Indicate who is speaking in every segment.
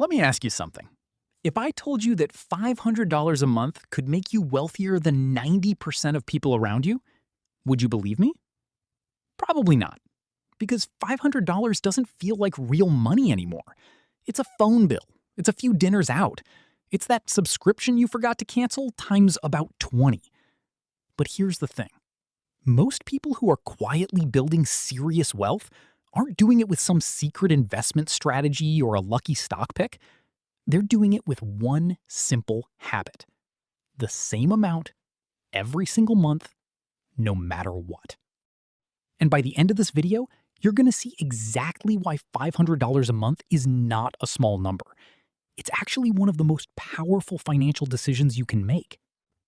Speaker 1: Let me ask you something. If I told you that $500 a month could make you wealthier than 90% of people around you, would you believe me? Probably not, because $500 doesn't feel like real money anymore. It's a phone bill. It's a few dinners out. It's that subscription you forgot to cancel times about 20. But here's the thing. Most people who are quietly building serious wealth aren't doing it with some secret investment strategy or a lucky stock pick. They're doing it with one simple habit. The same amount every single month, no matter what. And by the end of this video, you're going to see exactly why $500 a month is not a small number. It's actually one of the most powerful financial decisions you can make.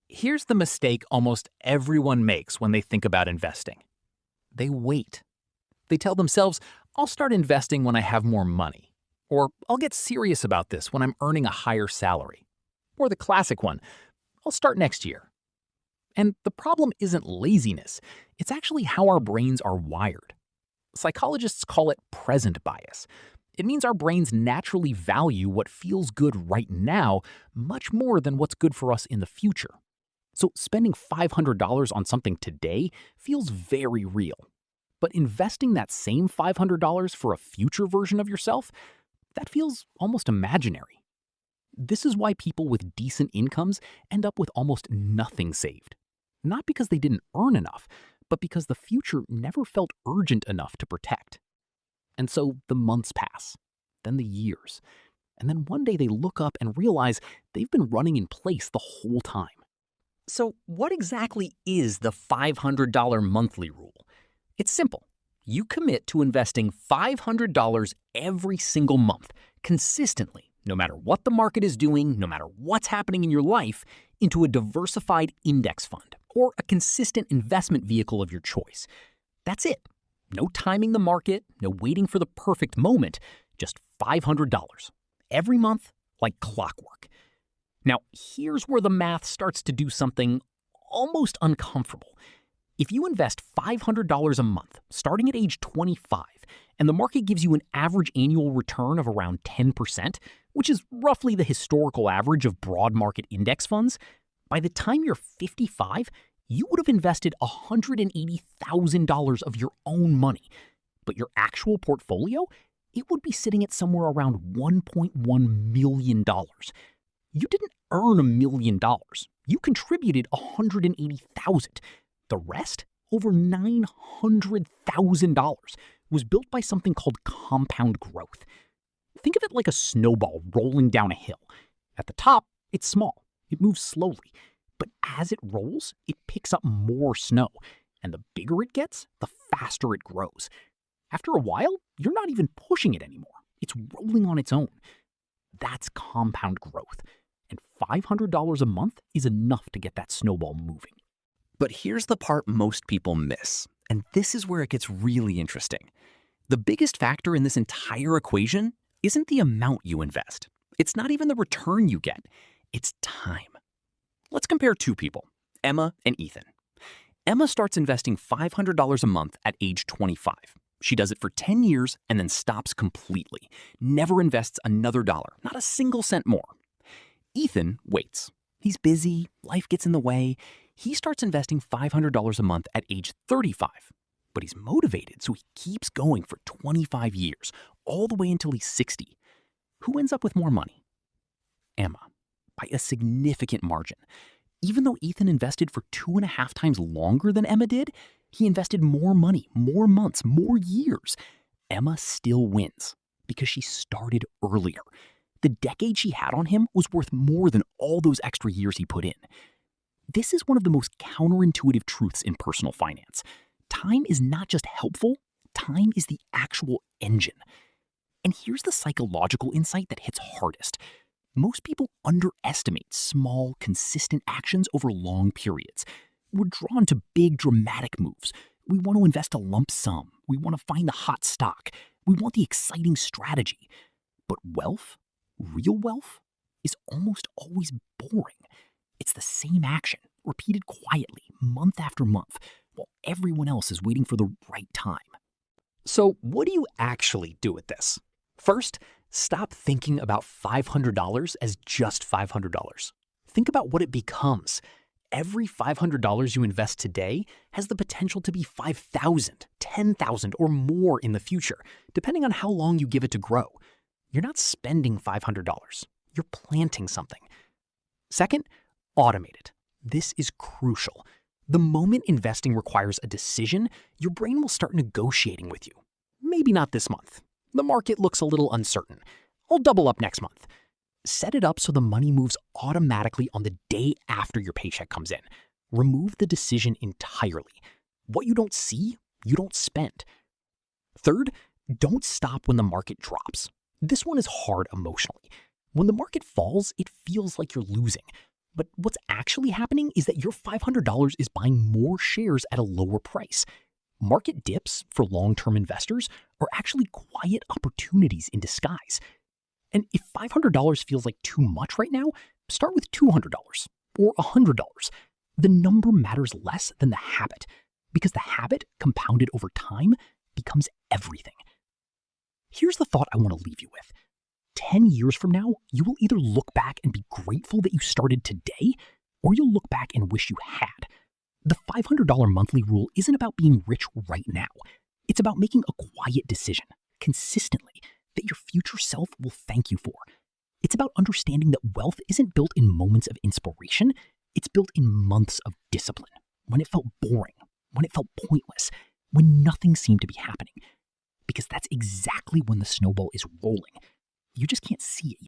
Speaker 1: Here's the mistake almost everyone makes when they think about investing. They wait. They tell themselves, I'll start investing when I have more money. Or I'll get serious about this when I'm earning a higher salary. Or the classic one, I'll start next year. And the problem isn't laziness. It's actually how our brains are wired. Psychologists call it present bias. It means our brains naturally value what feels good right now much more than what's good for us in the future. So spending $500 on something today feels very real. But investing that same $500 for a future version of yourself, that feels almost imaginary. This is why people with decent incomes end up with almost nothing saved. Not because they didn't earn enough, but because the future never felt urgent enough to protect. And so the months pass, then the years, and then one day they look up and realize they've been running in place the whole time. So what exactly is the $500 monthly rule? It's simple. You commit to investing $500 every single month, consistently, no matter what the market is doing, no matter what's happening in your life, into a diversified index fund or a consistent investment vehicle of your choice. That's it. No timing the market, no waiting for the perfect moment, just $500 every month like clockwork. Now, here's where the math starts to do something almost uncomfortable. If you invest $500 a month, starting at age 25, and the market gives you an average annual return of around 10%, which is roughly the historical average of broad market index funds, by the time you're 55, you would have invested $180,000 of your own money. But your actual portfolio, it would be sitting at somewhere around $1.1 million. You didn't earn $1 million. You contributed $180,000. The rest, over $900,000, was built by something called compound growth. Think of it like a snowball rolling down a hill. At the top, it's small. It moves slowly. But as it rolls, it picks up more snow. And the bigger it gets, the faster it grows. After a while, you're not even pushing it anymore. It's rolling on its own. That's compound growth. And $500 a month is enough to get that snowball moving. But here's the part most people miss, and this is where it gets really interesting. The biggest factor in this entire equation isn't the amount you invest. It's not even the return you get. It's time. Let's compare two people, Emma and Ethan. Emma starts investing $500 a month at age 25. She does it for 10 years and then stops completely. Never invests another dollar, not a single cent more. Ethan waits. He's busy, life gets in the way. He starts investing $500 a month at age 35. But he's motivated, so he keeps going for 25 years, all the way until he's 60. Who ends up with more money? Emma, by a significant margin. Even though Ethan invested for 2.5 times longer than Emma did, he invested more money, more months, more years. Emma still wins because she started earlier. The decade she had on him was worth more than all those extra years he put in. This is one of the most counterintuitive truths in personal finance. Time is not just helpful, time is the actual engine. And here's the psychological insight that hits hardest. Most people underestimate small, consistent actions over long periods. We're drawn to big, dramatic moves. We want to invest a lump sum. We want to find the hot stock. We want the exciting strategy. But wealth, real wealth, is almost always boring. It's the same action, repeated quietly, month after month, while everyone else is waiting for the right time. So what do you actually do with this? First,
Speaker 2: Stop thinking about $500 as just $500. Think about what it becomes. Every $500 you invest today has the potential to be $5,000, $10,000, or more in the future, depending on how long you give it to grow. You're not spending $500. You're planting something. Second, automate it. This is crucial. The moment investing requires a decision, your brain will start negotiating with you. Maybe not this month. The market looks a little uncertain. I'll double up next month. Set it up so the money moves automatically on the day after your paycheck comes in. Remove the decision entirely. What you don't see, you don't spend. Third, don't stop when the market drops. This one is hard emotionally. When the market falls, it feels like you're losing. But what's actually happening is that your $500 is buying more shares at a lower price. Market dips for long-term investors are actually quiet opportunities in disguise. And if $500 feels like too much right now, start with $200 or $100. The number matters less than the habit, because the habit, compounded over time, becomes everything. Here's the thought I want to leave you with. 10 years from now, you will either look back and be grateful that you started today, or you'll look back and wish you had. The $500 monthly rule isn't about being rich right now. It's about making a quiet decision, consistently, that your future self will thank you for. It's about understanding that wealth isn't built in moments of inspiration. It's built in months of discipline, when it felt boring, when it felt pointless, when nothing seemed to be happening. Because that's exactly when the snowball is rolling. You just can't see it yet.